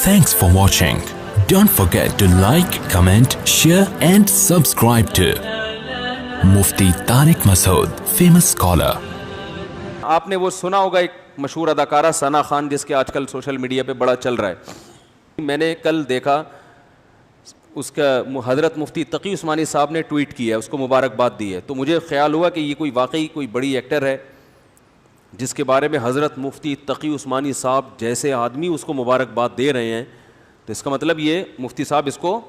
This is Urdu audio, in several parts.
Thanks for watching. Don't forget to like, comment, share and subscribe to Mufti Tariq Masood, famous scholar. آپ نے وہ سنا ہوگا ایک مشہور اداکارہ ثنا خان جس کے آج کل سوشل میڈیا پہ بڑا چل رہا ہے. میں نے کل دیکھا اس کا حضرت مفتی تقی عثمانی صاحب نے ٹویٹ کیا ہے, اس کو مبارکباد دی ہے. تو مجھے خیال ہوا کہ یہ کوئی واقعی کوئی بڑی ایکٹر ہے جس کے بارے میں حضرت مفتی تقی عثمانی صاحب جیسے آدمی اس کو مبارکباد دے رہے ہیں, تو اس کا مطلب یہ مفتی صاحب اس کو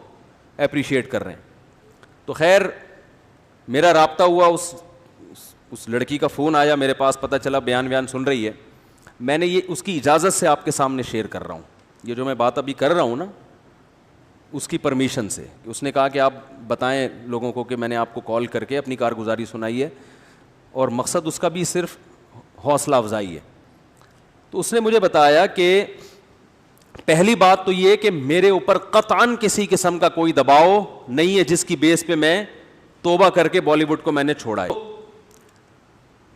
اپریشیٹ کر رہے ہیں. تو خیر میرا رابطہ ہوا, اس لڑکی کا فون آیا میرے پاس, پتہ چلا بیان سن رہی ہے. میں نے یہ اس کی اجازت سے آپ کے سامنے شیئر کر رہا ہوں. یہ جو میں بات ابھی کر رہا ہوں نا, اس کی پرمیشن سے. اس نے کہا کہ آپ بتائیں لوگوں کو کہ میں نے آپ کو کال کر کے اپنی کارگزاری سنائی ہے, اور مقصد اس کا بھی صرف حوصلہ افزائی ہے. تو اس نے مجھے بتایا کہ پہلی بات تو یہ کہ میرے اوپر قطعاً کسی قسم کا کوئی دباؤ نہیں ہے جس کی بیس پہ میں توبہ کر کے بالی ووڈ کو میں نے چھوڑا ہے.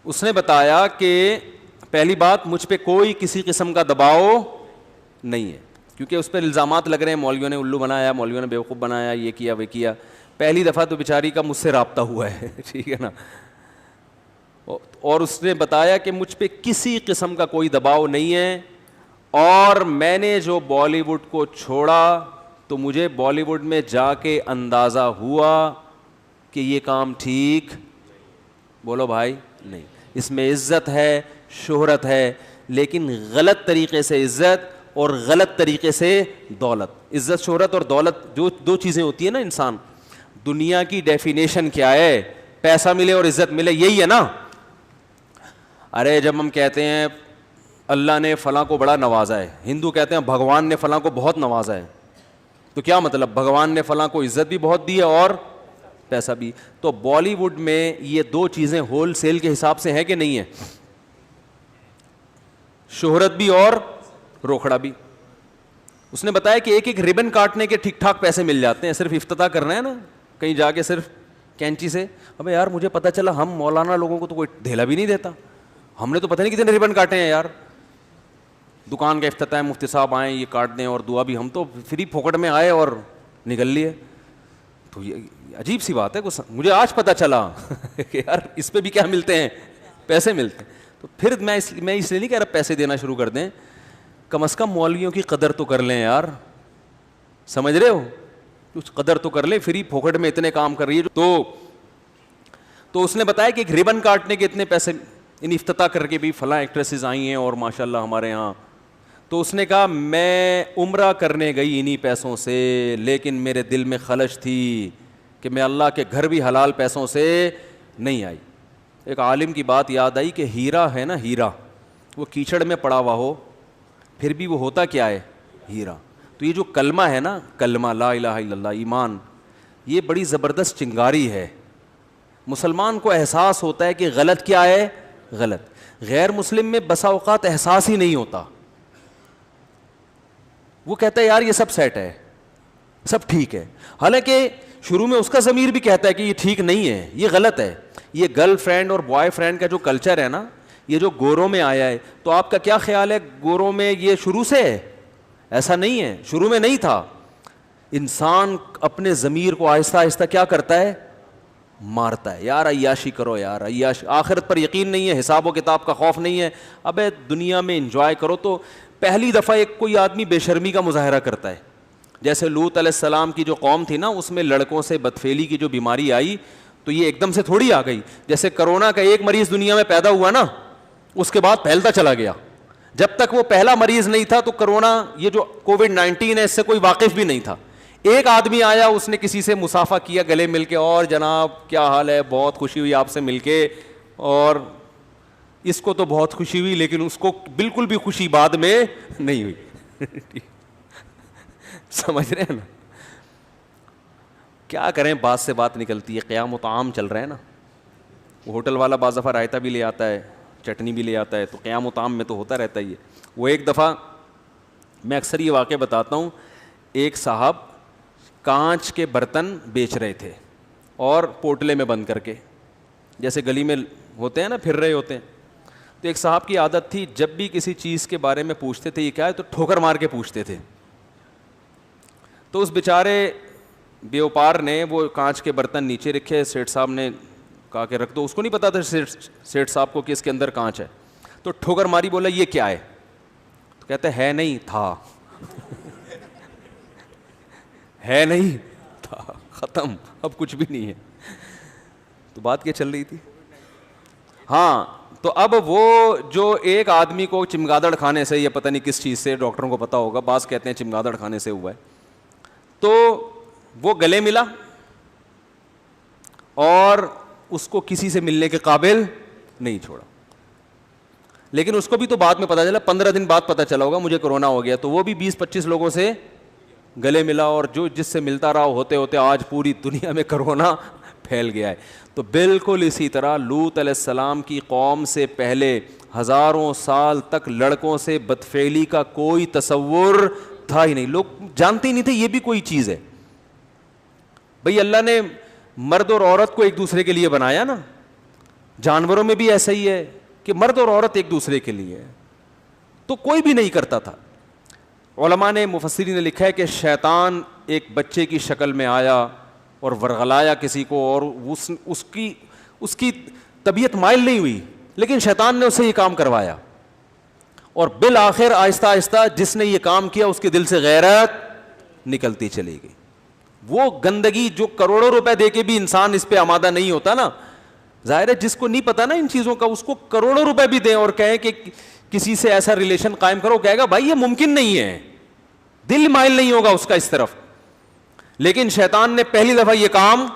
اس نے بتایا کہ پہلی بات مجھ پہ کوئی کسی قسم کا دباؤ نہیں ہے, کیونکہ اس پہ الزامات لگ رہے ہیں مولویوں نے الو بنایا, مولویوں نے بیوقوف بنایا, یہ کیا وہ کیا. پہلی دفعہ تو بیچاری کا مجھ سے رابطہ ہوا ہے, ٹھیک ہے نا. اور اس نے بتایا کہ مجھ پہ کسی قسم کا کوئی دباؤ نہیں ہے, اور میں نے جو بالی ووڈ کو چھوڑا تو مجھے بالی ووڈ میں جا کے اندازہ ہوا کہ یہ کام ٹھیک, بولو بھائی, نہیں. اس میں عزت ہے, شہرت ہے, لیکن غلط طریقے سے عزت اور غلط طریقے سے دولت. عزت شہرت اور دولت جو دو چیزیں ہوتی ہیں نا انسان, دنیا کی ڈیفینیشن کیا ہے؟ پیسہ ملے اور عزت ملے, یہی ہے نا. ارے جب ہم کہتے ہیں اللہ نے فلاں کو بڑا نوازا ہے, ہندو کہتے ہیں بھگوان نے فلاں کو بہت نوازا ہے, تو کیا مطلب؟ بھگوان نے فلاں کو عزت بھی بہت دی ہے اور پیسہ بھی. تو بالی ووڈ میں یہ دو چیزیں ہول سیل کے حساب سے ہیں کہ نہیں ہے؟ شہرت بھی اور روکھڑا بھی. اس نے بتایا کہ ایک ربن کاٹنے کے ٹھیک ٹھاک پیسے مل جاتے ہیں, صرف افتتاح کرنا ہے نا کہیں جا کے صرف کینچی سے. ابے یار مجھے پتا چلا ہم مولانا لوگوں کو تو کوئی دھیلا بھی نہیں دیتا, ہم نے تو پتہ نہیں کتنے ربن کاٹے ہیں یار. دکان کا افتتاح ہے, مفتی صاحب آئیں یہ کاٹ دیں اور دعا بھی, ہم تو فری پھوکٹ میں آئے اور نکل لیے. تو یہ عجیب سی بات ہے, مجھے آج پتہ چلا کہ یار اس پہ بھی کیا ملتے ہیں, پیسے ملتے ہیں. تو پھر میں اس لیے نہیں کہہ رہا پیسے دینا شروع کر دیں, کم از کم مولویوں کی قدر تو کر لیں یار, سمجھ رہے ہو, کچھ قدر تو کر لیں. فری پھوکٹ میں اتنے کام کر رہی ہے. تو اس نے بتایا کہ ایک ربن کاٹنے کے اتنے پیسے, ان افتتاح کر کے بھی فلاں ایکٹریسز آئی ہیں اور ماشاءاللہ ہمارے یہاں. تو اس نے کہا میں عمرہ کرنے گئی انہی پیسوں سے, لیکن میرے دل میں خلش تھی کہ میں اللہ کے گھر بھی حلال پیسوں سے نہیں آئی. ایک عالم کی بات یاد آئی کہ ہیرا ہے نا, ہیرا وہ کیچڑ میں پڑا ہوا ہو پھر بھی وہ ہوتا کیا ہے؟ ہیرا. تو یہ جو کلمہ ہے نا, کلمہ لا الہ الا اللہ, ایمان, یہ بڑی زبردست چنگاری ہے. مسلمان کو احساس ہوتا ہے کہ غلط کیا ہے, غلط. غیر مسلم میں بسا اوقات احساس ہی نہیں ہوتا, وہ کہتا ہے یار یہ سب سیٹ ہے, سب ٹھیک ہے, حالانکہ شروع میں اس کا ضمیر بھی کہتا ہے کہ یہ ٹھیک نہیں ہے, یہ غلط ہے. یہ گرل فرینڈ اور بوائے فرینڈ کا جو کلچر ہے نا, یہ جو گوروں میں آیا ہے, تو آپ کا کیا خیال ہے گوروں میں یہ شروع سے ہے؟ ایسا نہیں ہے, شروع میں نہیں تھا. انسان اپنے ضمیر کو آہستہ آہستہ کیا کرتا ہے؟ مارتا ہے. یار عیاشی کرو, یار عیاشی, آخرت پر یقین نہیں ہے, حساب و کتاب کا خوف نہیں ہے, ابے دنیا میں انجوائے کرو. تو پہلی دفعہ ایک کوئی آدمی بے شرمی کا مظاہرہ کرتا ہے, جیسے لوط علیہ السلام کی جو قوم تھی نا, اس میں لڑکوں سے بدفعلی کی جو بیماری آئی, تو یہ ایک دم سے تھوڑی آ گئی. جیسے کرونا کا ایک مریض دنیا میں پیدا ہوا نا, اس کے بعد پھیلتا چلا گیا. جب تک وہ پہلا مریض نہیں تھا تو کرونا, یہ جو کووڈ-19 ہے, اس سے کوئی واقف بھی نہیں تھا. ایک آدمی آیا, اس نے کسی سے مصافحہ کیا گلے مل کے, اور جناب کیا حال ہے, بہت خوشی ہوئی آپ سے مل کے, اور اس کو تو بہت خوشی ہوئی, لیکن اس کو بالکل بھی خوشی بعد میں نہیں ہوئی. سمجھ رہے ہیں نا, کیا کریں, بات سے بات نکلتی ہے. قیام و طعام چل رہا ہے نا, وہ ہوٹل والا بعض دفعہ رائتا بھی لے آتا ہے, چٹنی بھی لے آتا ہے, تو قیام و طعام میں تو ہوتا رہتا ہی ہے. وہ ایک دفعہ میں اکثر یہ واقعہ بتاتا ہوں, ایک صاحب کانچ کے برتن بیچ رہے تھے اور پوٹلے میں بند کر کے, جیسے گلی میں ہوتے ہیں نا, پھر رہے ہوتے ہیں. تو ایک صاحب کی عادت تھی, جب بھی کسی چیز کے بارے میں پوچھتے تھے یہ کیا ہے, تو ٹھوکر مار کے پوچھتے تھے. تو اس بیچارے بیوپار نے وہ کانچ کے برتن نیچے رکھے, سیٹھ صاحب نے کہا کہ رکھ دو. اس کو نہیں پتا تھا سیٹھ صاحب کو کہ اس کے اندر کانچ ہے. تو ٹھوکر ماری, بولا یہ کیا ہے؟ تو کہتے ہے نہیں تھا. ہے نہیں تھا, ختم, اب کچھ بھی نہیں ہے. تو بات کیا چل رہی تھی؟ ہاں, تو اب وہ جو ایک آدمی کو چمگادڑ کھانے سے, یا پتہ نہیں کس چیز سے, ڈاکٹروں کو پتا ہوگا, بعض کہتے ہیں چمگادڑ کھانے سے ہوا ہے, تو وہ گلے ملا اور اس کو کسی سے ملنے کے قابل نہیں چھوڑا. لیکن اس کو بھی تو بعد میں پتا چلا, 15 دن بعد پتا چلا ہوگا مجھے کورونا ہو گیا, تو وہ بھی 20-25 لوگوں سے گلے ملا, اور جو جس سے ملتا رہا ہوتے ہوتے آج پوری دنیا میں کورونا پھیل گیا ہے. تو بالکل اسی طرح لوط علیہ السلام کی قوم سے پہلے ہزاروں سال تک لڑکوں سے بدفعلی کا کوئی تصور تھا ہی نہیں. لوگ جانتے ہی نہیں تھے یہ بھی کوئی چیز ہے. بھئی اللہ نے مرد اور عورت کو ایک دوسرے کے لیے بنایا نا, جانوروں میں بھی ایسا ہی ہے کہ مرد اور عورت ایک دوسرے کے لیے ہے, تو کوئی بھی نہیں کرتا تھا. علماء نے, مفسرین نے لکھا ہے کہ شیطان ایک بچے کی شکل میں آیا اور ورغلایا کسی کو, اور اس کی طبیعت مائل نہیں ہوئی, لیکن شیطان نے اسے یہ کام کروایا, اور بالآخر آہستہ آہستہ جس نے یہ کام کیا اس کے دل سے غیرت نکلتی چلی گئی. وہ گندگی جو کروڑوں روپے دے کے بھی انسان اس پہ آمادہ نہیں ہوتا نا, ظاہر ہے جس کو نہیں پتا نا ان چیزوں کا, اس کو کروڑوں روپے بھی دیں اور کہیں کہ کسی سے ایسا ریلیشن قائم کرو, کہے گا بھائی یہ ممکن نہیں ہے, دل مائل نہیں ہوگا اس کا اس طرف. لیکن شیطان نے پہلی دفعہ یہ کام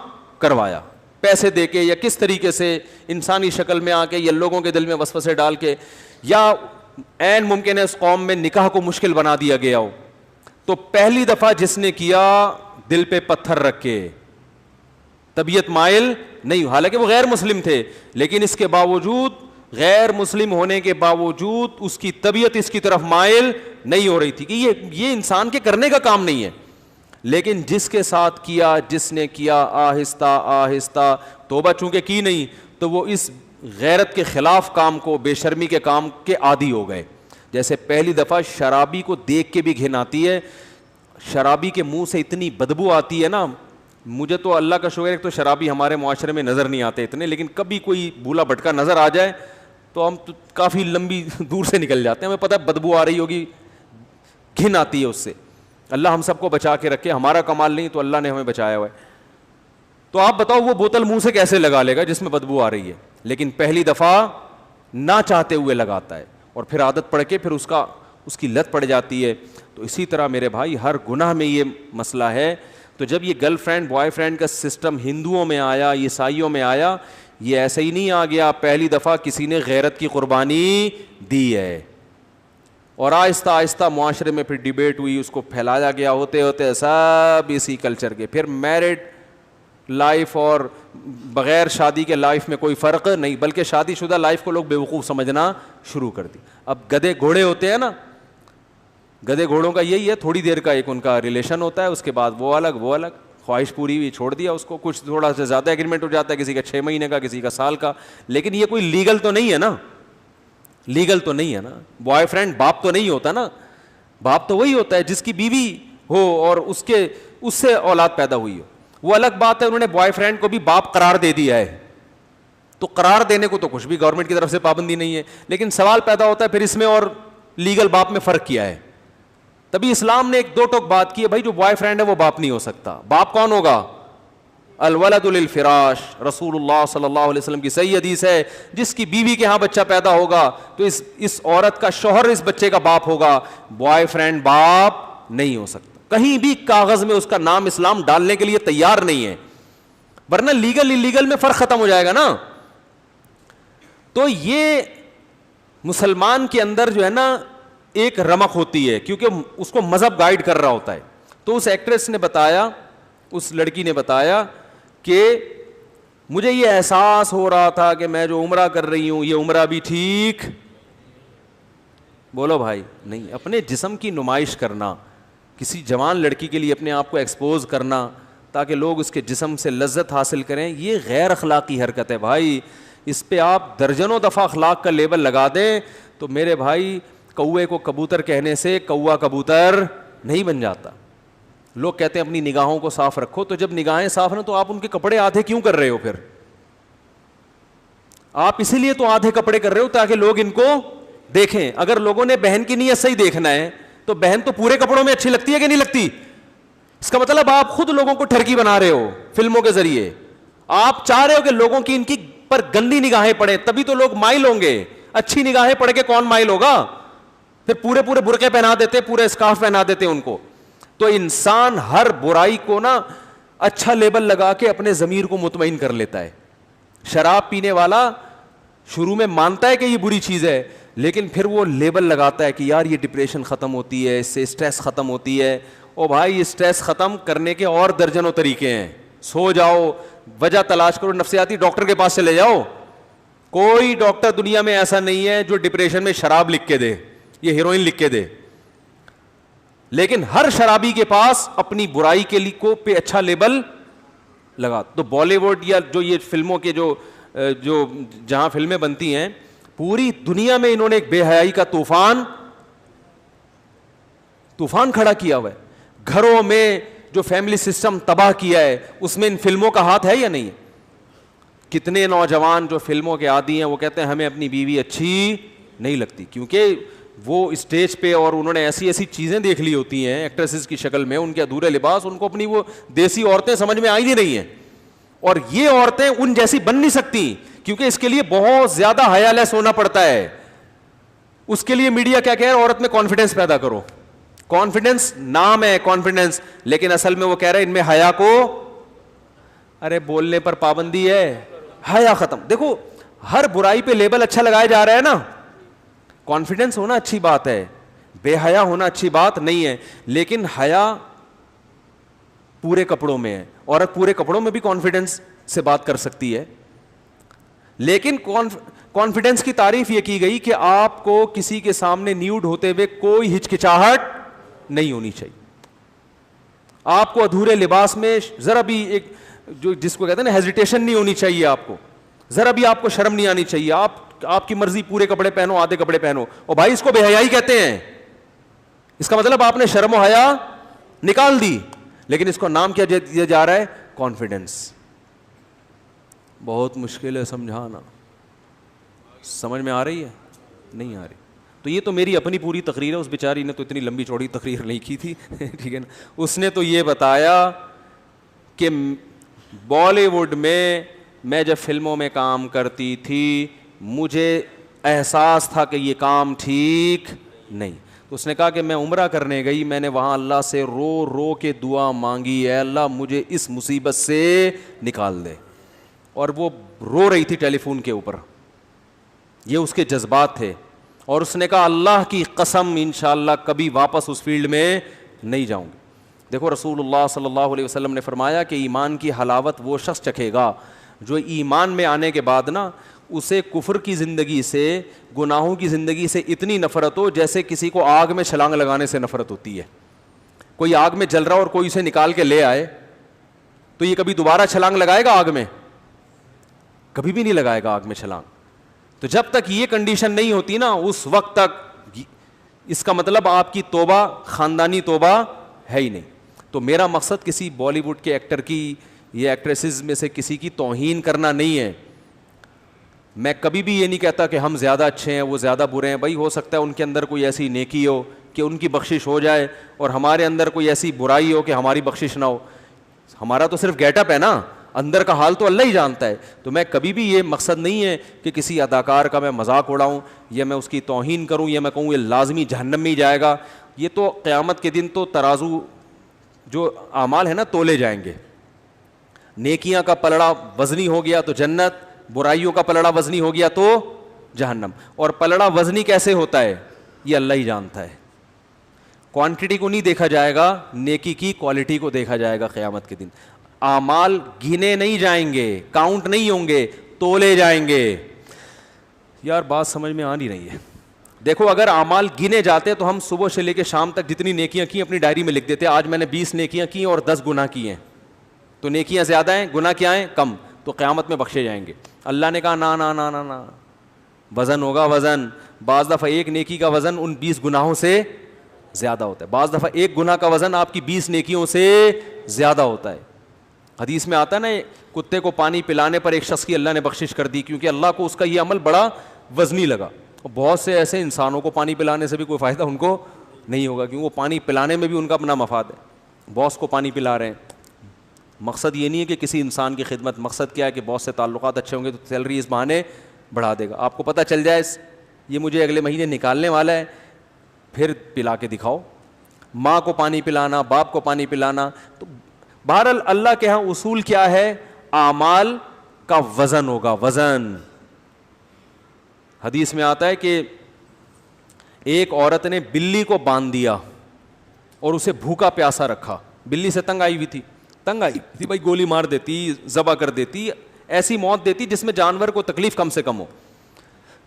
کروایا, پیسے دے کے یا کس طریقے سے, انسانی شکل میں آ کے, یا لوگوں کے دل میں وسوسے ڈال کے, یا عین ممکن ہے اس قوم میں نکاح کو مشکل بنا دیا گیا ہو. تو پہلی دفعہ جس نے کیا, دل پہ پتھر رکھ کے, طبیعت مائل نہیں, حالانکہ وہ غیر مسلم تھے, لیکن اس کے باوجود, غیر مسلم ہونے کے باوجود اس کی طبیعت اس کی طرف مائل نہیں ہو رہی تھی کہ یہ انسان کے کرنے کا کام نہیں ہے. لیکن جس کے ساتھ کیا, جس نے کیا, آہستہ آہستہ توبہ چونکہ کی نہیں, تو وہ اس غیرت کے خلاف کام کو, بے شرمی کے کام کے عادی ہو گئے. جیسے پہلی دفعہ شرابی کو دیکھ کے بھی گھن آتی ہے, شرابی کے منہ سے اتنی بدبو آتی ہے نا. مجھے تو اللہ کا شکر ہے تو شرابی ہمارے معاشرے میں نظر نہیں آتے اتنے, لیکن کبھی کوئی بھولا بھٹکا نظر آ جائے تو ہم تو کافی لمبی دور سے نکل جاتے ہیں, ہمیں پتہ بدبو آ رہی ہوگی, گھن آتی ہے اس سے. اللہ ہم سب کو بچا کے رکھے, ہمارا کمال نہیں تو اللہ نے ہمیں بچایا ہوا ہے. تو آپ بتاؤ وہ بوتل منہ سے کیسے لگا لے گا جس میں بدبو آ رہی ہے؟ لیکن پہلی دفعہ نہ چاہتے ہوئے لگاتا ہے, اور پھر عادت پڑ کے پھر اس کی لت پڑ جاتی ہے. تو اسی طرح میرے بھائی ہر گناہ میں یہ مسئلہ ہے. تو جب یہ گرل فرینڈ بوائے فرینڈ کا سسٹم ہندوؤں میں آیا, عیسائیوں میں آیا, یہ ایسے ہی نہیں آ گیا. پہلی دفعہ کسی نے غیرت کی قربانی دی ہے, اور آہستہ آہستہ معاشرے میں پھر ڈیبیٹ ہوئی, اس کو پھیلایا گیا, ہوتے ہوتے سب اسی کلچر کے. پھر میرڈ لائف اور بغیر شادی کے لائف میں کوئی فرق نہیں, بلکہ شادی شدہ لائف کو لوگ بیوقوف سمجھنا شروع کر دی. اب گدھے گھوڑے ہوتے ہیں نا, گدھے گھوڑوں کا یہی ہے, تھوڑی دیر کا ایک ان کا ریلیشن ہوتا ہے, اس کے بعد وہ الگ, خواہش پوری ہوئی چھوڑ دیا اس کو. کچھ تھوڑا سا زیادہ ایگریمنٹ ہو جاتا ہے, کسی کا 6 مہینے کا, کسی کا سال کا, لیکن یہ کوئی لیگل تو نہیں ہے نا, لیگل تو نہیں ہے نا. بوائے فرینڈ باپ تو نہیں ہوتا نا, باپ تو وہی ہوتا ہے جس کی بیوی ہو اور اس سے اولاد پیدا ہوئی ہو. وہ الگ بات ہے, انہوں نے بوائے فرینڈ کو بھی باپ قرار دے دیا ہے, تو قرار دینے کو تو کچھ بھی گورنمنٹ کی طرف سے پابندی نہیں ہے. لیکن سوال پیدا ہوتا ہے پھر اس میں اور لیگل باپ میں فرق کیا ہے. تبھی اسلام نے ایک دو ٹوک بات کی ہے, بھائی جو بوائے فرینڈ ہے وہ باپ نہیں ہو سکتا. باپ کون ہوگا؟ الولد للفراش. رسول اللہ صلی اللہ علیہ وسلم کی صحیح حدیث ہے, جس کی بیوی کے ہاں بچہ پیدا ہوگا تو اس عورت کا شوہر اس بچے کا باپ ہوگا. بوائے فرینڈ باپ نہیں ہو سکتا. کہیں بھی کاغذ میں اس کا نام اسلام ڈالنے کے لیے تیار نہیں ہے, ورنہ لیگل انلیگل میں فرق ختم ہو جائے گا نا. تو یہ مسلمان کے اندر جو ہے نا ایک رمق ہوتی ہے, کیونکہ اس کو مذہب گائیڈ کر رہا ہوتا ہے. تو اس ایکٹریس نے بتایا, اس لڑکی نے بتایا کہ مجھے یہ احساس ہو رہا تھا کہ میں جو عمرہ کر رہی ہوں یہ عمرہ بھی ٹھیک. بولو بھائی, نہیں. اپنے جسم کی نمائش کرنا, کسی جوان لڑکی کے لیے اپنے آپ کو ایکسپوز کرنا تاکہ لوگ اس کے جسم سے لذت حاصل کریں, یہ غیر اخلاقی حرکت ہے بھائی. اس پہ آپ درجنوں دفعہ اخلاق کا لیبل لگا دیں تو میرے بھائی کوے کو کبوتر کہنے سے کوا کبوتر نہیں بن جاتا. لوگ کہتے ہیں اپنی نگاہوں کو صاف رکھو, تو جب نگاہیں صاف ہیں تو آپ ان کے کپڑے آدھے کیوں کر رہے ہو؟ پھر آپ اسی لیے تو آدھے کپڑے کر رہے ہو تاکہ لوگ ان کو دیکھیں. اگر لوگوں نے بہن کی نیت صحیح دیکھنا ہے تو بہن تو پورے کپڑوں میں اچھی لگتی ہے کہ نہیں لگتی؟ اس کا مطلب آپ خود لوگوں کو ٹھرکی بنا رہے ہو فلموں کے ذریعے. آپ چاہ رہے ہو کہ لوگوں کی ان کی پر گندی نگاہیں پڑے, تبھی تو لوگ مائل ہوں گے. اچھی نگاہیں پڑھ کے کون مائل ہوگا؟ پھر پورے پورے برقعے پہنا دیتے, پورے اسکارف پہنا دیتے ان کو. تو انسان ہر برائی کو نا اچھا لیبل لگا کے اپنے ضمیر کو مطمئن کر لیتا ہے. شراب پینے والا شروع میں مانتا ہے کہ یہ بری چیز ہے, لیکن پھر وہ لیبل لگاتا ہے کہ یار یہ ڈپریشن ختم ہوتی ہے, اس سے اسٹریس ختم ہوتی ہے. او بھائی, اسٹریس ختم کرنے کے اور درجنوں طریقے ہیں. سو جاؤ, وجہ تلاش کرو, نفسیاتی ڈاکٹر کے پاس چلے جاؤ. کوئی ڈاکٹر دنیا میں ایسا نہیں ہے جو ڈپریشن میں شراب لکھ کے دے, یہ ہیروئن لکھ کے دے. لیکن ہر شرابی کے پاس اپنی برائی کے لیے کو پہ اچھا لیبل لگا. تو بالی ووڈ یا جو یہ فلموں کے جو جہاں فلمیں بنتی ہیں, پوری دنیا میں انہوں نے ایک بے حیائی کا طوفان کھڑا کیا ہوا ہے. گھروں میں جو فیملی سسٹم تباہ کیا ہے, اس میں ان فلموں کا ہاتھ ہے یا نہیں؟ کتنے نوجوان جو فلموں کے عادی ہیں وہ کہتے ہیں ہمیں اپنی بیوی اچھی نہیں لگتی, کیونکہ وہ اسٹیج پہ اور انہوں نے ایسی ایسی چیزیں دیکھ لی ہوتی ہیں ایکٹریسز کی شکل میں, ان کے ادھورے لباس, ان کو اپنی وہ دیسی عورتیں سمجھ میں آئی نہیں رہی ہیں. اور یہ عورتیں ان جیسی بن نہیں سکتی, کیونکہ اس کے لیے بہت زیادہ حیا لیس ہونا پڑتا ہے. اس کے لیے میڈیا کیا کہہ رہا ہے؟ عورت میں کانفیڈنس پیدا کرو. کانفیڈنس نام ہے کانفیڈنس, لیکن اصل میں وہ کہہ رہے ہیں ان میں حیا کو, ارے بولنے پر پابندی ہے, حیا ختم. دیکھو ہر برائی پہ لیبل اچھا لگایا جا رہا ہے نا. کانفیڈنس ہونا اچھی بات ہے, بے حیا ہونا اچھی بات نہیں ہے, لیکن حیا پورے کپڑوں میں ہے. عورت پورے کپڑوں میں بھی کانفیڈنس سے بات کر سکتی ہے, لیکن کانفیڈنس کی تعریف یہ کی گئی کہ آپ کو کسی کے سامنے نیوڈ ہوتے ہوئے کوئی ہچکچاہٹ نہیں ہونی چاہیے. آپ کو ادھورے لباس میں ذرا بھی ایک جو جس کو کہتے ہیں نا ہیزیٹیشن نہیں ہونی چاہیے, آپ کو ذرا بھی آپ کو شرم نہیں آنی چاہیے. آپ کی مرضی پورے کپڑے پہنو, آدھے کپڑے پہنو, اور بھائی اس کو بے حیائی کہتے ہیں. اس کا مطلب آپ نے شرم و حیا نکال دی, لیکن اس کو نام کیا دیا جا رہا ہے؟ کانفیڈنس. بہت مشکل ہے سمجھانا. سمجھ میں آ رہی ہے؟ نہیں آ رہی. تو یہ تو میری اپنی پوری تقریر ہے, اس بیچاری نے تو اتنی لمبی چوڑی تقریر نہیں کی تھی, ٹھیک ہے نا. اس نے تو یہ بتایا کہ بالی ووڈ میں جب فلموں میں کام کرتی تھی مجھے احساس تھا کہ یہ کام ٹھیک نہیں. تو اس نے کہا کہ میں عمرہ کرنے گئی, میں نے وہاں اللہ سے رو رو کے دعا مانگی, اے اللہ مجھے اس مصیبت سے نکال دے. اور وہ رو رہی تھی ٹیلی فون کے اوپر, یہ اس کے جذبات تھے. اور اس نے کہا اللہ کی قسم انشاءاللہ کبھی واپس اس فیلڈ میں نہیں جاؤں گی. دیکھو رسول اللہ صلی اللہ علیہ وسلم نے فرمایا کہ ایمان کی حلاوت وہ شخص چکھے گا جو ایمان میں آنے کے بعد نا اسے کفر کی زندگی سے, گناہوں کی زندگی سے اتنی نفرت ہو جیسے کسی کو آگ میں چھلانگ لگانے سے نفرت ہوتی ہے. کوئی آگ میں جل رہا اور کوئی اسے نکال کے لے آئے تو یہ کبھی دوبارہ چھلانگ لگائے گا آگ میں؟ کبھی بھی نہیں لگائے گا آگ میں چھلانگ. تو جب تک یہ کنڈیشن نہیں ہوتی نا اس وقت تک اس کا مطلب آپ کی توبہ خاندانی توبہ ہے ہی نہیں. تو میرا مقصد کسی بالی ووڈ کے ایکٹر کی یا ایکٹریسز میں سے کسی کی توہین کرنا نہیں ہے. میں کبھی بھی یہ نہیں کہتا کہ ہم زیادہ اچھے ہیں وہ زیادہ برے ہیں. بھائی ہو سکتا ہے ان کے اندر کوئی ایسی نیکی ہو کہ ان کی بخشش ہو جائے, اور ہمارے اندر کوئی ایسی برائی ہو کہ ہماری بخشش نہ ہو. ہمارا تو صرف گیٹ اپ ہے نا, اندر کا حال تو اللہ ہی جانتا ہے. تو میں کبھی بھی یہ مقصد نہیں ہے کہ کسی اداکار کا میں مذاق اڑاؤں یا میں اس کی توہین کروں یا میں کہوں یہ لازمی جہنم میں ہی جائے گا. یہ تو قیامت کے دن تو ترازو جو اعمال ہے نا تولے جائیں گے. نیکیاں کا پلڑا وزنی ہو گیا تو جنت, برائیوں کا پلڑا وزنی ہو گیا تو جہنم. اور پلڑا وزنی کیسے ہوتا ہے یہ اللہ ہی جانتا ہے. کوانٹٹی کو نہیں دیکھا جائے گا, نیکی کی کوالٹی کو دیکھا جائے گا قیامت کے دن. اعمال گنے نہیں جائیں گے, کاؤنٹ نہیں ہوں گے, تولے جائیں گے. یار بات سمجھ میں آ نہیں رہی ہے. دیکھو اگر اعمال گنے جاتے تو ہم صبح سے لے کے شام تک جتنی نیکیاں کی اپنی ڈائری میں لکھ دیتے, آج میں نے 20 نیکیاں کی اور 10 گناہ کیے ہیں. تو نیکیاں زیادہ ہیں, گناہ کیا ہیں کم, تو قیامت میں بخشے جائیں گے. اللہ نے کہا نا نا نا نا نا, وزن ہوگا وزن. بعض دفعہ ایک نیکی کا وزن ان 20 گناہوں سے زیادہ ہوتا ہے. بعض دفعہ ایک گناہ کا وزن آپ کی 20 نیکیوں سے زیادہ ہوتا ہے. حدیث میں آتا ہے نا, کتے کو پانی پلانے پر ایک شخص کی اللہ نے بخشش کر دی, کیونکہ اللہ کو اس کا یہ عمل بڑا وزنی لگا. اور بہت سے ایسے انسانوں کو پانی پلانے سے بھی کوئی فائدہ ان کو نہیں ہوگا, کیونکہ وہ پانی پلانے میں بھی ان کا اپنا مفاد ہے. باس کو پانی پلا رہے ہیں, مقصد یہ نہیں ہے کہ کسی انسان کی خدمت, مقصد کیا ہے کہ باس سے تعلقات اچھے ہوں گے تو سیلری اس بہانے بڑھا دے گا. آپ کو پتہ چل جائے یہ مجھے اگلے مہینے نکالنے والا ہے, پھر پلا کے دکھاؤ. ماں کو پانی پلانا, باپ کو پانی پلانا. تو بہرحال اللہ کے ہاں اصول کیا ہے, اعمال کا وزن ہوگا, وزن. حدیث میں آتا ہے کہ ایک عورت نے بلی کو باندھ دیا اور اسے بھوکا پیاسا رکھا. بلی سے تنگ آئی ہوئی تھی, بھائی گولی مار دیتی, ذبح کر دیتی, ایسی موت دیتی جس میں جانور کو تکلیف کم سے کم ہو.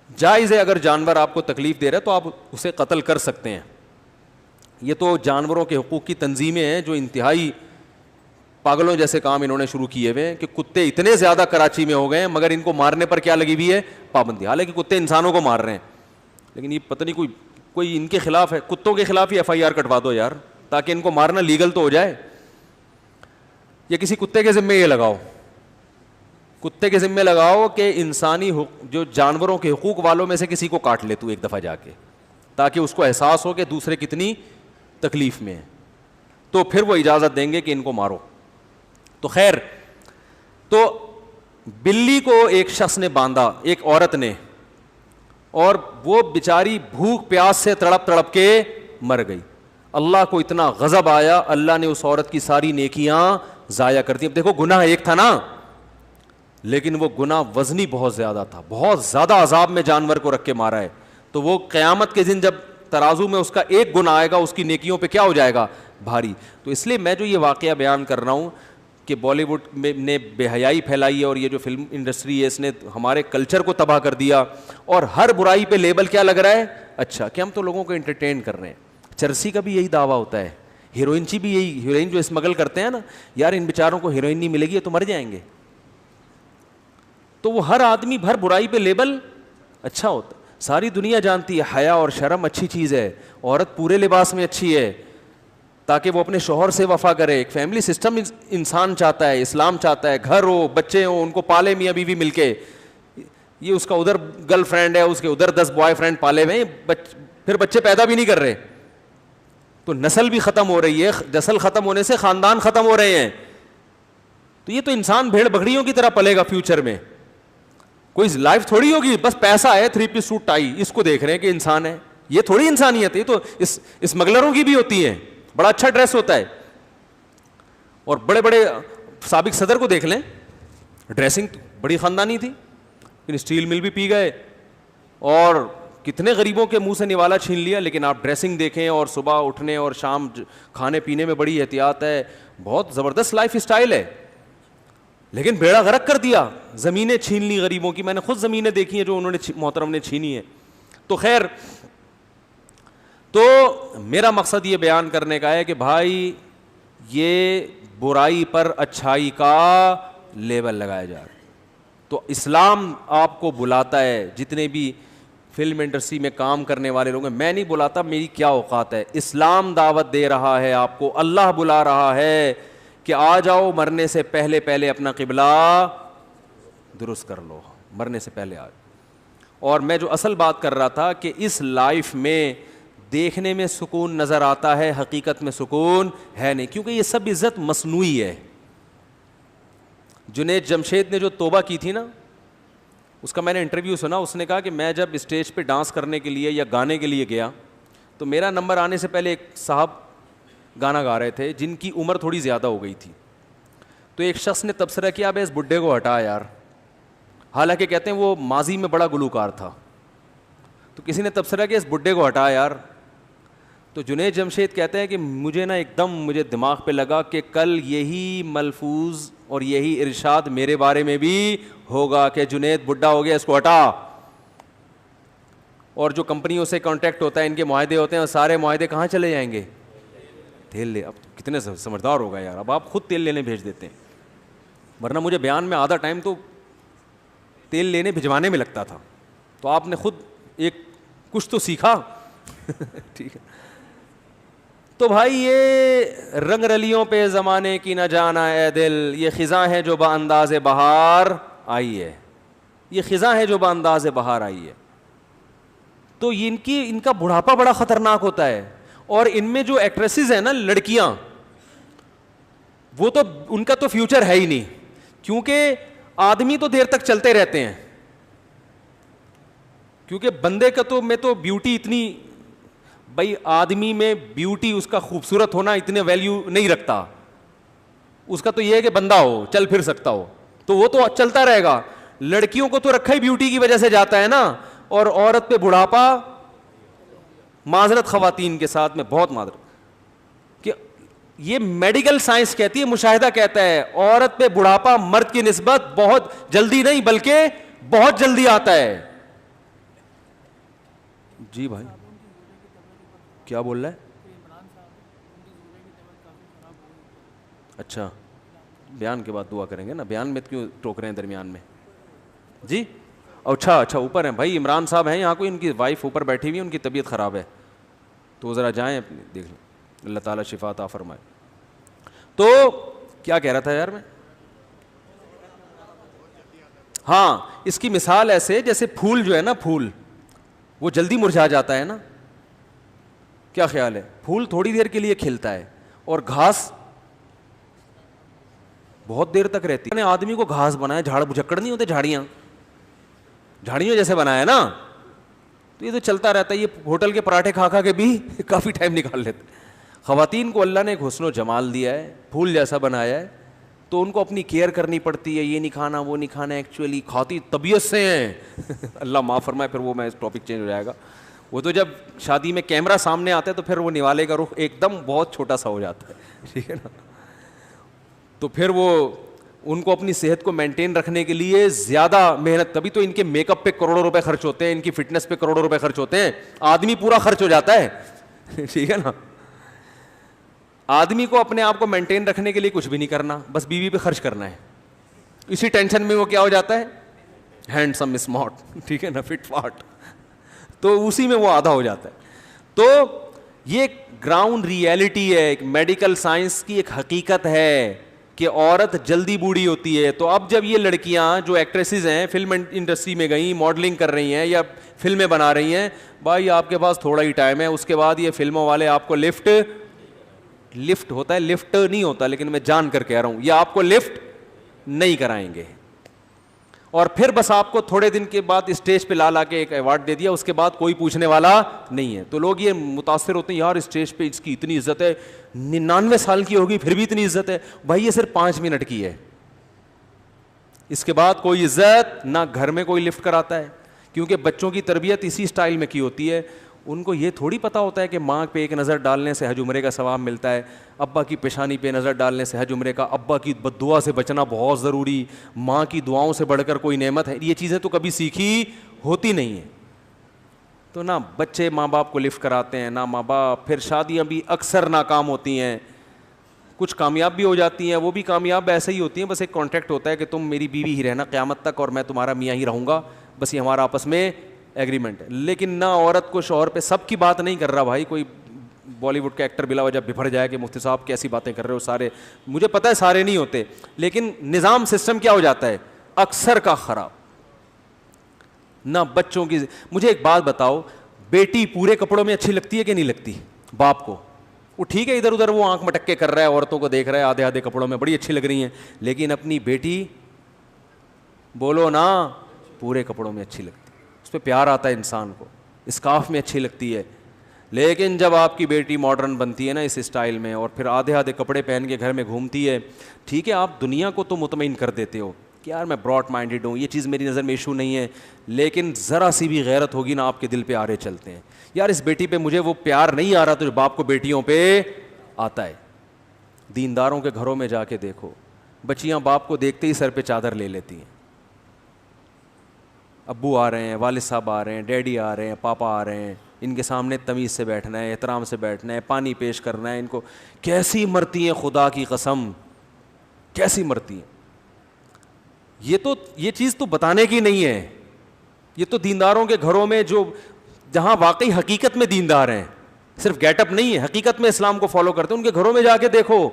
جائز ہے اگر جانور آپ کو تکلیف دے رہا ہے تو آپ اسے قتل کر سکتے ہیں. یہ تو جانوروں کے حقوق کی تنظیمیں ہیں جو انتہائی پاگلوں جیسے کام انہوں نے شروع کیے ہوئے ہیں کہ کتے اتنے زیادہ کراچی میں ہو گئے ہیں مگر ان کو مارنے پر کیا لگی ہوئی ہے, پابندی. حالانکہ کتے انسانوں کو مار رہے ہیں, لیکن یہ پتہ نہیں کوئی ان کے خلاف ہے. کتوں کے خلاف ہی FIR کٹوا دو یار, تاکہ ان کو مارنا لیگل تو ہو جائے. یا کسی کتے کے ذمے یہ لگاؤ, کتے کے ذمے لگاؤ کہ انسانی جو جانوروں کے حقوق والوں میں سے کسی کو کاٹ لے تو ایک دفعہ جا کے, تاکہ اس کو احساس ہو کہ دوسرے کتنی تکلیف میں ہیں, تو پھر وہ اجازت دیں گے کہ ان کو مارو. تو خیر, تو بلی کو ایک شخص نے باندھا, ایک عورت نے, اور وہ بیچاری بھوک پیاس سے تڑپ تڑپ کے مر گئی. اللہ کو اتنا غضب آیا, اللہ نے اس عورت کی ساری نیکیاں ضائع کر دی. اب دیکھو گناہ ایک تھا نا, لیکن وہ گناہ وزنی بہت زیادہ تھا, بہت زیادہ عذاب میں جانور کو رکھ کے مارا ہے. تو وہ قیامت کے دن جب ترازو میں اس کا ایک گناہ آئے گا, اس کی نیکیوں پہ کیا ہو جائے گا, بھاری. تو اس لیے میں جو یہ واقعہ بیان کر رہا ہوں کہ بالی ووڈ نے بے حیائی پھیلائی ہے, اور یہ جو فلم انڈسٹری ہے اس نے ہمارے کلچر کو تباہ کر دیا, اور ہر برائی پہ لیبل کیا لگ رہا ہے, اچھا, کہ ہم تو لوگوں کو انٹرٹین کر رہے ہیں. چرسی کا بھی یہی دعویٰ ہوتا ہے, ہیروئن چی بھی یہی, ہیروئن جو اسمگل کرتے ہیں نا, یار ان بیچاروں کو ہیروئن نہیں ملے گی تو مر جائیں گے. تو وہ ہر آدمی ہر برائی پہ لیبل اچھا ہوتا. ساری دنیا جانتی ہے حیا اور شرم اچھی چیز ہے, عورت پورے لباس میں اچھی ہے تاکہ وہ اپنے شوہر سے وفا کرے. ایک فیملی سسٹم انسان چاہتا ہے, اسلام چاہتا ہے, گھر ہو, بچے ہوں, ان کو پالے میاں بیوی مل کے. یہ اس کا ادھر گرل فرینڈ ہے, اس کے ادھر 10 بوائے فرینڈ پالے ہوئے, پھر بچے پیدا بھی نہیں کر رہے, تو نسل بھی ختم ہو رہی ہے. نسل ختم ہونے سے خاندان ختم ہو رہے ہیں. تو یہ تو انسان بھیڑ بکریوں کی طرح پلے گا فیوچر میں. کوئی لائف تھوڑی ہوگی بس پیسہ ہے, 3 پیس سوٹ ٹائی, اس کو دیکھ رہے ہیں کہ انسان ہے. یہ تھوڑی انسانیت ہے, یہ تو اسمگلروں کی بھی ہوتی ہے. بڑا اچھا ڈریس ہوتا ہے, اور بڑے بڑے سابق صدر کو دیکھ لیں, ڈریسنگ بڑی خاندانی تھی, لیکن اسٹیل مل بھی پی گئے اور کتنے غریبوں کے منہ سے نوالا چھین لیا. لیکن آپ ڈریسنگ دیکھیں, اور صبح اٹھنے اور شام کھانے پینے میں بڑی احتیاط ہے, بہت زبردست لائف اسٹائل ہے. لیکن بیڑا غرق کر دیا, زمینیں چھین لی غریبوں کی. میں نے خود زمینیں دیکھی ہیں جو انہوں نے محترم نے چھینی ہیں. تو خیر, تو میرا مقصد یہ بیان کرنے کا ہے کہ بھائی یہ برائی پر اچھائی کا لیبل لگایا جا رہا ہے. تو اسلام آپ کو بلاتا ہے, جتنے بھی فلم انڈسٹری میں کام کرنے والے لوگ ہیں, میں نہیں بلاتا, میری کیا اوقات ہے. اسلام دعوت دے رہا ہے آپ کو, اللہ بلا رہا ہے کہ آ جاؤ, مرنے سے پہلے پہلے اپنا قبلہ درست کر لو, مرنے سے پہلے آ. اور میں جو اصل بات کر رہا تھا کہ اس لائف میں دیکھنے میں سکون نظر آتا ہے, حقیقت میں سکون ہے نہیں, کیونکہ یہ سب عزت مصنوعی ہے. جنید جمشید نے جو توبہ کی تھی نا, اس کا میں نے انٹرویو سنا. اس نے کہا کہ میں جب اسٹیج پہ ڈانس کرنے کے لیے یا گانے کے لیے گیا تو میرا نمبر آنے سے پہلے ایک صاحب گانا گا رہے تھے جن کی عمر تھوڑی زیادہ ہو گئی تھی. تو ایک شخص نے تبصرہ کیا, اب اس بڈھے کو ہٹا یار, حالانکہ کہتے ہیں وہ ماضی میں بڑا گلوکار تھا. تو کسی نے تبصرہ کیا اس بڈھے کو ہٹا یار. تو جنید جمشید کہتے ہیں کہ مجھے نا ایک دم مجھے دماغ پہ لگا کہ کل یہی ملفوظ اور یہی ارشاد میرے بارے میں بھی ہوگا کہ جنید بڈھا ہو گیا, اس کو ہٹا. اور جو کمپنیوں سے کانٹیکٹ ہوتا ہے, ان کے معاہدے ہوتے ہیں, سارے معاہدے کہاں چلے جائیں گے, تیل لے. اب کتنے سمجھدار ہوگا یار, اب آپ خود تیل لینے بھیج دیتے ہیں, ورنہ مجھے بیان میں آدھا ٹائم تو تیل لینے بھجوانے میں لگتا تھا. تو آپ نے خود ایک کچھ تو سیکھا. ٹھیک ہے, تو بھائی یہ رنگ رلیوں پہ زمانے کی نہ جانا اے دل, یہ خزاں ہے جو بانداز بہار آئی ہے, یہ خزاں ہے جو بانداز بہار آئی ہے. تو ان کا بڑھاپا بڑا خطرناک ہوتا ہے. اور ان میں جو ایکٹریسز ہیں نا لڑکیاں, وہ تو ان کا تو فیوچر ہے ہی نہیں, کیونکہ آدمی تو دیر تک چلتے رہتے ہیں, کیونکہ بندے کا تو میں تو بیوٹی اتنی, بھائی آدمی میں بیوٹی اس کا خوبصورت ہونا اتنے ویلیو نہیں رکھتا, اس کا تو یہ ہے کہ بندہ ہو, چل پھر سکتا ہو, تو وہ تو چلتا رہے گا. لڑکیوں کو تو رکھا ہی بیوٹی کی وجہ سے جاتا ہے نا, اور عورت پہ بڑھاپا, معذرت خواتین کے ساتھ میں بہت معذرت, کہ یہ میڈیکل سائنس کہتی ہے, مشاہدہ کہتا ہے عورت پہ بڑھاپا مرد کی نسبت بہت جلدی نہیں بلکہ بہت جلدی آتا ہے. جی بھائی کیا بول رہا ہے؟ اچھا بیان کے بعد دعا کریں گے نا, بیان میں کیوں ٹوک رہے ہیں درمیان میں؟ جی اچھا اوپر ہیں بھائی, عمران صاحب ہیں یہاں, کوئی ان کی وائف اوپر بیٹھی ہوئی ہے, ان کی طبیعت خراب ہے, تو ذرا جائیں اپنی دیکھ لیں, اللہ تعالیٰ شفا عطا فرمائے. تو کیا کہہ رہا تھا یار میں؟ ہاں اس کی مثال ایسے جیسے پھول جو ہے نا, پھول وہ جلدی مرجھا جاتا ہے نا, کیا خیال ہے؟ پھول تھوڑی دیر کے لیے کھلتا ہے اور گھاس بہت دیر تک رہتی ہے. آدمی کو گھاس بنایا, جھاڑ بھجکڑ نہیں ہوتے, جھاڑیوں جیسے بنایا نا, تو یہ تو چلتا رہتا ہے. یہ ہوٹل کے پراٹھے کھا کھا کے بھی کافی ٹائم نکال لیتے. خواتین کو اللہ نے ایک حسن و جمال دیا ہے, پھول جیسا بنایا ہے, تو ان کو اپنی کیئر کرنی پڑتی ہے, یہ نہیں کھانا وہ نہیں کھانا, ایکچولی کھاتی طبیعت سے ہیں اللہ معاف فرمائے, پھر وہ میں ٹاپک چینج ہو جائے گا. وہ تو جب شادی میں کیمرہ سامنے آتا ہے تو پھر وہ نوالے کا رخ ایک دم بہت چھوٹا سا ہو جاتا ہے, ٹھیک ہے نا. تو پھر وہ ان کو اپنی صحت کو مینٹین رکھنے کے لیے زیادہ محنت, تبھی تو ان کے میک اپ پہ کروڑوں روپے خرچ ہوتے ہیں, ان کی فٹنس پہ کروڑوں روپے خرچ ہوتے ہیں. آدمی پورا خرچ ہو جاتا ہے, ٹھیک ہے نا. آدمی کو اپنے آپ کو مینٹین رکھنے کے لیے کچھ بھی نہیں کرنا, بس بیوی پہ خرچ کرنا ہے. اسی ٹینشن میں وہ کیا ہو جاتا ہے, ہینڈسم اسمارٹ, ٹھیک ہے نا, فٹ فاٹ, تو اسی میں وہ آدھا ہو جاتا ہے. تو یہ گراؤنڈ ریئلٹی ہے, ایک میڈیکل سائنس کی ایک حقیقت ہے کہ عورت جلدی بوڑھی ہوتی ہے. تو اب جب یہ لڑکیاں جو ایکٹریسز ہیں فلم انڈسٹری میں گئیں, ماڈلنگ کر رہی ہیں یا فلمیں بنا رہی ہیں, بھائی آپ کے پاس تھوڑا ہی ٹائم ہے, اس کے بعد یہ فلموں والے آپ کو لفٹ ہوتا ہے, لفٹ نہیں ہوتا, لیکن میں جان کر کہہ رہا ہوں, یہ آپ کو لفٹ نہیں کرائیں گے. اور پھر بس آپ کو تھوڑے دن کے بعد اسٹیج پہ لا کے ایک ایوارڈ دے دیا, اس کے بعد کوئی پوچھنے والا نہیں ہے. تو لوگ یہ متاثر ہوتے ہیں, یار اسٹیج پہ اس کی اتنی عزت ہے, 99 سال کی ہوگی پھر بھی اتنی عزت ہے. بھائی یہ صرف 5 منٹ کی ہے, اس کے بعد کوئی عزت نہ. گھر میں کوئی لفٹ کراتا ہے, کیونکہ بچوں کی تربیت اسی اسٹائل میں کی ہوتی ہے. ان کو یہ تھوڑی پتہ ہوتا ہے کہ ماں پہ ایک نظر ڈالنے سے حج عمرے کا ثواب ملتا ہے, ابا کی پیشانی پہ نظر ڈالنے سے حج عمرے کا, ابا کی بد دعا سے بچنا بہت ضروری, ماں کی دعاؤں سے بڑھ کر کوئی نعمت ہے. یہ چیزیں تو کبھی سیکھی ہوتی نہیں ہیں. تو نہ بچے ماں باپ کو لفٹ کراتے ہیں, نہ ماں باپ. پھر شادیاں بھی اکثر ناکام ہوتی ہیں, کچھ کامیاب بھی ہو جاتی ہیں, وہ بھی کامیاب ایسے ہی ہوتی ہیں, بس ایک کانٹریکٹ ہوتا ہے کہ تم میری بیوی ہی رہنا قیامت تک اور میں تمہارا میاں ہی رہوں گا, بس یہ ہمارا آپس میں ایگریمنٹ ہے. لیکن نہ عورت کو شوہر پہ, سب کی بات نہیں کر رہا بھائی, کوئی بالی ووڈ کا ایکٹر بلا وجہ بپھڑ جائے کہ مفتی صاحب کیسی باتیں کر رہے ہو, سارے مجھے پتہ ہے سارے نہیں ہوتے, لیکن نظام سسٹم کیا ہو جاتا ہے اکثر کا خراب. نہ بچوں کی, مجھے ایک بات بتاؤ, بیٹی پورے کپڑوں میں اچھی لگتی ہے کہ نہیں لگتی باپ کو؟ وہ ٹھیک ہے ادھر ادھر وہ آنکھ مٹکے کر رہا ہے, عورتوں کو دیکھ رہا ہے آدھے آدھے کپڑوں میں, بڑی اچھی لگ رہی ہیں, لیکن اپنی بیٹی بولو نا پورے کپڑوں میں اچھی لگتی ہے, اس پہ پیار آتا ہے انسان کو, اسکارف میں اچھی لگتی ہے. لیکن جب آپ کی بیٹی ماڈرن بنتی ہے نا اس اسٹائل میں, اور پھر آدھے آدھے کپڑے پہن کے گھر میں گھومتی ہے, ٹھیک ہے آپ دنیا کو تو مطمئن کر دیتے ہو کہ یار میں براڈ مائنڈیڈ ہوں, یہ چیز میری نظر میں ایشو نہیں ہے, لیکن ذرا سی بھی غیرت ہوگی نا آپ کے دل پہ آرے چلتے ہیں, یار اس بیٹی پہ مجھے وہ پیار نہیں آ رہا تو جو باپ کو بیٹیوں پہ آتا ہے. دینداروں کے گھروں میں جا کے دیکھو, بچیاں باپ کو دیکھتے ہی سر پہ چادر لے لیتی ہیں. ابو آ رہے ہیں, والد صاحب آ رہے ہیں, ڈیڈی آ رہے ہیں, پاپا آ رہے ہیں, ان کے سامنے تمیز سے بیٹھنا ہے, احترام سے بیٹھنا ہے, پانی پیش کرنا ہے. ان کو کیسی مرتی ہیں, خدا کی قسم کیسی مرتی ہیں. یہ چیز تو بتانے کی نہیں ہے, یہ تو دینداروں کے گھروں میں جو جہاں واقعی حقیقت میں دیندار ہیں, صرف گیٹ اپ نہیں ہے, حقیقت میں اسلام کو فالو کرتے ہیں. ان کے گھروں میں جا کے دیکھو,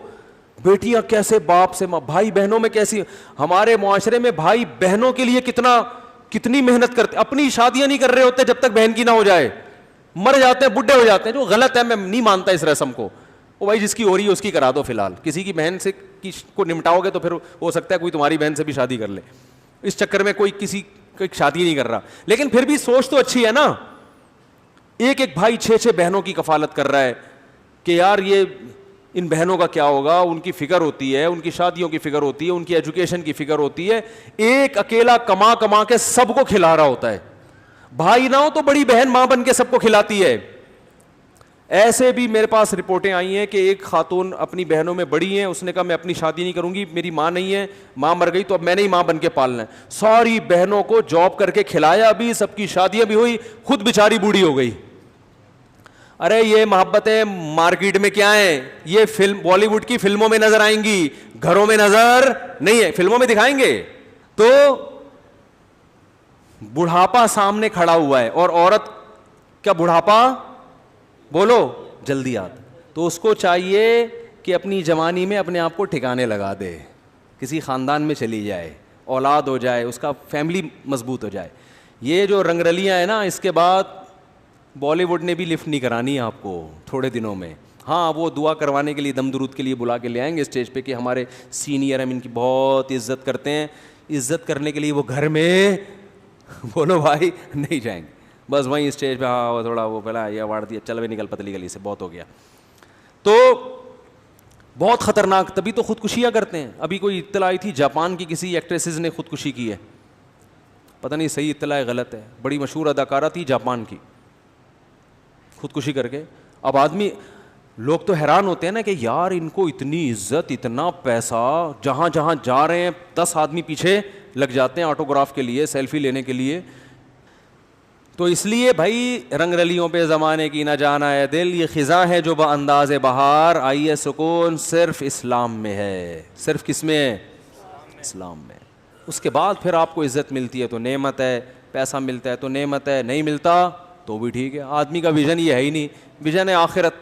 بیٹیاں کیسے باپ سے, بھائی بہنوں میں کیسی, ہمارے معاشرے میں بھائی بہنوں کے لیے کتنی محنت کرتے, اپنی شادیاں نہیں کر رہے ہوتے جب تک بہن کی نہ ہو جائے, مر جاتے ہیں, بڈھے ہو جاتے ہیں, جو غلط ہے. میں نہیں مانتا اس رسم کو. وہ بھائی جس کی ہو رہی ہے اس کی کرا دو فی الحال, کسی کی بہن سے کو نمٹاؤ گے تو پھر ہو سکتا ہے کوئی تمہاری بہن سے بھی شادی کر لے. اس چکر میں کوئی کسی کی شادی نہیں کر رہا, لیکن پھر بھی سوچ تو اچھی ہے نا. ایک ایک بھائی 6 بہنوں کی کفالت کر رہا ہے کہ یار یہ ان بہنوں کا کیا ہوگا, ان کی فکر ہوتی ہے, ان کی شادیوں کی فکر ہوتی ہے, ان کی ایجوکیشن کی فکر ہوتی ہے. ایک اکیلا کما کے سب کو کھلا رہا ہوتا ہے. بھائی نہ ہو تو بڑی بہن ماں بن کے سب کو کھلاتی ہے. ایسے بھی میرے پاس رپورٹیں آئی ہیں کہ ایک خاتون اپنی بہنوں میں بڑی ہیں, اس نے کہا میں اپنی شادی نہیں کروں گی, میری ماں نہیں ہے, ماں مر گئی تو اب میں نے ہی ماں بن کے پالنا ہے. ساری بہنوں کو جاب کر کے کھلایا بھی, سب کی شادیاں بھی ہوئی, خود بیچاری بوڑھی ہو گئی. ارے یہ محبتیں مارکیٹ میں کیا ہیں, یہ فلم بالی ووڈ کی فلموں میں نظر آئیں گی, گھروں میں نظر نہیں ہے. فلموں میں دکھائیں گے تو بڑھاپا سامنے کھڑا ہوا ہے, اور عورت کا بڑھاپا بولو جلدی آتا, تو اس کو چاہیے کہ اپنی جوانی میں اپنے آپ کو ٹھکانے لگا دے, کسی خاندان میں چلی جائے, اولاد ہو جائے, اس کا فیملی مضبوط ہو جائے. یہ جو رنگ رلیاں ہیں نا, اس کے بعد بالی ووڈ نے بھی لفٹ نہیں کرانی ہے آپ کو تھوڑے دنوں میں. ہاں وہ دعا کروانے کے لیے, دم درود کے لیے بلا کے لے آئیں گے اسٹیج پہ کہ ہمارے سینئر ہم ان کی بہت عزت کرتے ہیں. عزت کرنے کے لیے وہ گھر میں بولو بھائی نہیں جائیں گے, بس وہیں اسٹیج پہ ہاں وہ تھوڑا وہ پہلا یہ اوارڈ دیا, چل بھی نکل پتلی گلی سے, بہت ہو گیا. تو بہت خطرناک, تبھی تو خودکشیاں کرتے ہیں. ابھی کوئی اطلاع آئی تھی جاپان کی کسی ایکٹریسز نے خودکشی کی ہے, پتہ نہیں صحیح اطلاع ہے غلط ہے, بڑی مشہور اداکارہ تھی جاپان کی, خودکشی کر کے. اب آدمی لوگ تو حیران ہوتے ہیں نا کہ یار ان کو اتنی عزت, اتنا پیسہ, جہاں جہاں جا رہے ہیں 10 آدمی پیچھے لگ جاتے ہیں آٹوگراف کے لیے, سیلفی لینے کے لیے. تو اس لیے بھائی رنگ رلیوں پہ زمانے کی نہ جانا ہے دل, یہ خزاں ہے جو بانداز بہار, آئی ہے سکون صرف اسلام میں ہے. صرف کس میں ہے؟ اسلام میں. اس کے بعد پھر آپ کو عزت ملتی ہے تو نعمت ہے, پیسہ ملتا ہے تو نعمت ہے, نہیں ملتا تو بھی ٹھیک ہے. آدمی کا ویژن یہ ہے ہی نہیں, ویژن ہے آخرت.